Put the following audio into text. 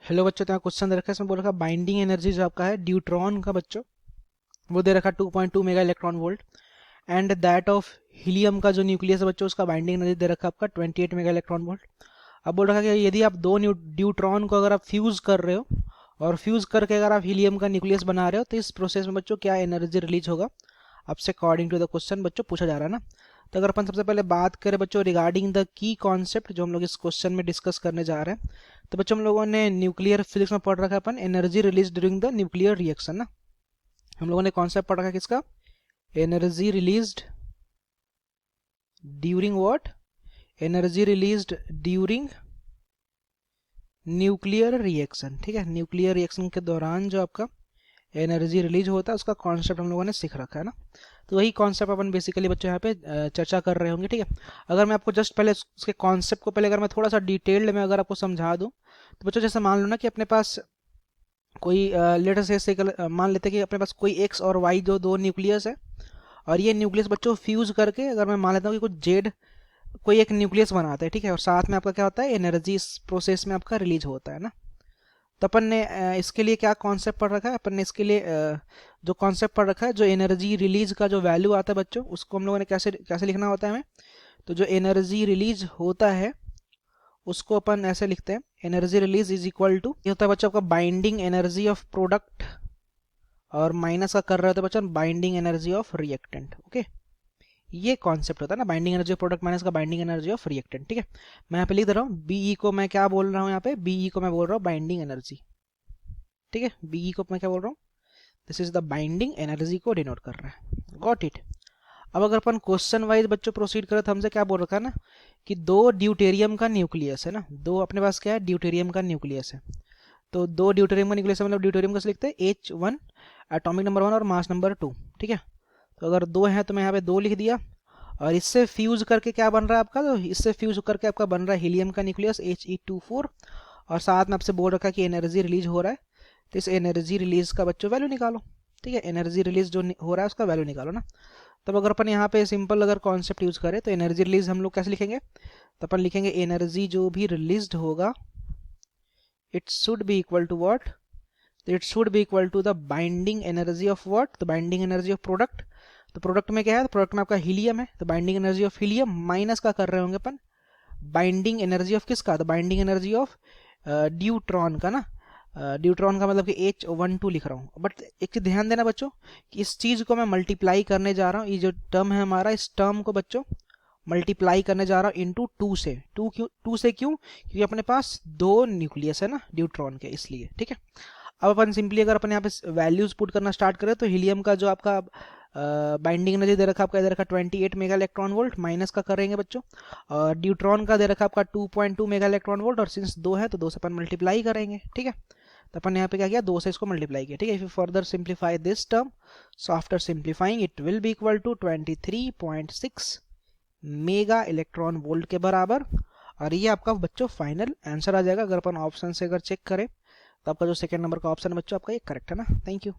Hello बच्चों, तो यहाँ क्वेश्चन दे रखा है, इसमें बोल रखा है बाइंडिंग एनर्जी जो आपका है ड्यूट्रॉन का बच्चों, वो दे रखा है 2.2 mega electron volt. And that of helium का जो न्यूक्लियस है बच्चों, उसका बाइंडिंग एनर्जी दे रखा है आपका 28 मेगा इलेक्ट्रॉन वोल्ट। अब बोल रखा है कि यदि आप दो ड्यूट्रॉन को अगर आप फ्यूज कर रहे हो और फ्यूज करके अगर आप हीलियम का न्यूक्लियस बना रहे हो, तो इस प्रोसेस में बच्चों क्या एनर्जी रिलीज होगा आपसे अकॉर्डिंग टू द क्वेश्चन बच्चों पूछा जा रहा है ना। तो अगर अपन सबसे पहले बात करें बच्चों रिगार्डिंग द की कॉन्सेप्ट जो हम लोग इस क्वेश्चन में डिस्कस करने जा रहे हैं, तो बच्चों हम लोगों ने न्यूक्लियर फिजिक्स में पढ़ रखा है अपन energy release during the nuclear reaction ना। हम लोगों ने कॉन्सेप्ट पढ़ रखा है किसका, energy released during what, energy released during nuclear reaction. ठीक है, न्यूक्लियर रिएक्शन के दौरान जो आपका एनर्जी रिलीज होता है उसका कॉन्सेप्ट हम लोगों ने सीख रखा है ना। तो वही कॉन्सेप्ट अपन बेसिकली बच्चों यहाँ पे चर्चा कर रहे होंगे। ठीक है, अगर मैं आपको जस्ट पहले उसके कॉन्सेप्ट को पहले अगर मैं थोड़ा सा डिटेल्ड में अगर आपको समझा दूं, तो बच्चों जैसे मान लो ना कि अपने पास कोई लेटर से मान लेते हैं कि अपने पास कोई एक्स और वाई जो दो न्यूक्लियस है, और ये न्यूक्लियस बच्चों फ्यूज करके अगर मैं मान लेता हूँ कि कुछ जेड कोई एक न्यूक्लियस बनाता है। ठीक है, और साथ में आपका क्या होता है, एनर्जी इस प्रोसेस में आपका रिलीज होता है ना। तो अपन ने इसके लिए क्या कॉन्सेप्ट पढ़ रखा है, अपन ने इसके लिए जो कॉन्सेप्ट पढ़ रखा है, जो एनर्जी रिलीज का जो वैल्यू आता है बच्चों, उसको हम लोगों ने कैसे कैसे लिखना होता है हमें। तो जो एनर्जी रिलीज होता है उसको अपन ऐसे लिखते हैं, energy release is equal to, ये होता है बच्चों आपका बाइंडिंग एनर्जी ऑफ प्रोडक्ट, और माइनस का कर रहे होते हैं बच्चों binding energy of reactant. Okay, ये कॉन्सेप्ट होता है ना, binding energy of product minus का बाइंडिंग एनर्जी ऑफ रिएक्टेंट। ठीक है, मैं यहाँ पे लिख दे रहा हूँ बीई को मैं क्या बोल रहा हूँ, यहाँ पे बीई को मैं बोल रहा हूँ बाइंडिंग एनर्जी। ठीक है, बीई को मैं क्या बोल रहा हूँ, this is the binding energy को डिनोट कर रहा है। Got it. अब अगर अपन क्वेश्चन वाइज बच्चों प्रोसीड करें, तो हमसे क्या बोल रखा है ना कि दो ड्यूटेरियम का न्यूक्लियस है ना, दो अपने पास क्या है, ड्यूटेरियम का न्यूक्लियस है। तो दो ड्यूटेरियम का न्यूक्लियस मतलब ड्यूटेरियम कैसे लिखते हैं, H1 एटॉमिक नंबर 1 और मास नंबर 2। ठीक है, तो अगर दो है तो मैं यहाँ पे दो लिख दिया, और इससे फ्यूज करके क्या बन रहा है आपका, तो इससे फ्यूज करके आपका बन रहा है हीलियम का न्यूक्लियस He24, और साथ में आपसे बोल रखा है कि एनर्जी रिलीज हो रहा है, तो इस एनर्जी रिलीज का बच्चों वैल्यू निकालो। ठीक है, एनर्जी रिलीज जो हो रहा है उसका वैल्यू निकालो ना। तब अगर अपन यहाँ पे सिंपल अगर कॉन्सेप्ट यूज करें, तो एनर्जी रिलीज हम लोग कैसे लिखेंगे, तो अपन लिखेंगे एनर्जी जो भी रिलीज्ड होगा it should be equal to what, तो it should be equal to the binding energy of what, the binding energy of product. तो प्रोडक्ट में क्या है, तो प्रोडक्ट में आपका हीलियम है, तो binding energy of helium minus का कर रहे होंगे अपन बाइंडिंग एनर्जी ऑफ किसका, तो बाइंडिंग एनर्जी ऑफ ड्यूट्रॉन का ना। ड्यूट्रॉन का मतलब कि H12 लिख रहा हूँ। बट एक चीज ध्यान देना बच्चों कि इस चीज को मैं मल्टीप्लाई करने जा रहा हूँ, ये जो टर्म है हमारा, इस टर्म को बच्चों मल्टीप्लाई करने जा रहा हूँ इंटू 2 से। टू से क्यों, क्योंकि अपने पास दो न्यूक्लियस है ना ड्यूट्रॉन के, इसलिए। ठीक है, अब अपन सिंपली अगर अपन यहाँ पे वैल्यूज पुट करना स्टार्ट करें, तो हीलियम का जो आपका बाइंडिंग एनर्जी दे रखा आपका, दे रखा 28 मेगा इलेक्ट्रॉन वोल्ट, माइनस का करेंगे बच्चों, और ड्यूट्रॉन का दे रखा आपका 2.2 मेगा इलेक्ट्रॉन वोल्ट, और सिंस दो है तो दो से अपन मल्टीप्लाई करेंगे। ठीक है, तो अपन यहाँ पे क्या किया, दो से इसको मल्टीप्लाई किया। ठीक है, if you further simplify this term, so after simplifying it will be equal to 23.6 mega electron volt के बराबर। और ये आपका बच्चों फाइनल आंसर आ जाएगा। अगर अपन ऑप्शन से अगर चेक करें, तो आपका जो सेकंड नंबर का ऑप्शन है बच्चों आपका ये करेक्ट है ना। Thank you.